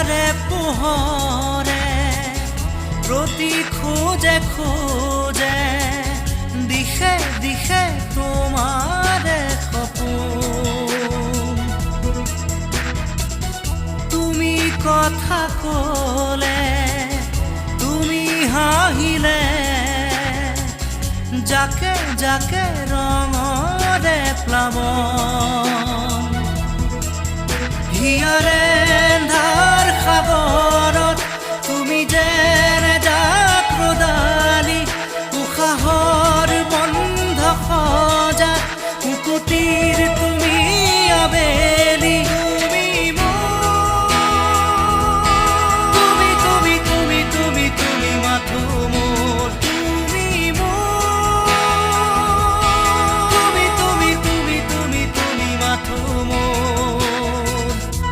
হিয়াৰে পোহৰে প্ৰতি খোজে খোজে দিশে দিশে তোমাৰে সপোন। তুমি কথা ক'লে, তুমি হাঁহিলে, যাকে যাকে ৰঙৰে প্লাৱন। হিয়াৰে ধাৰ খাব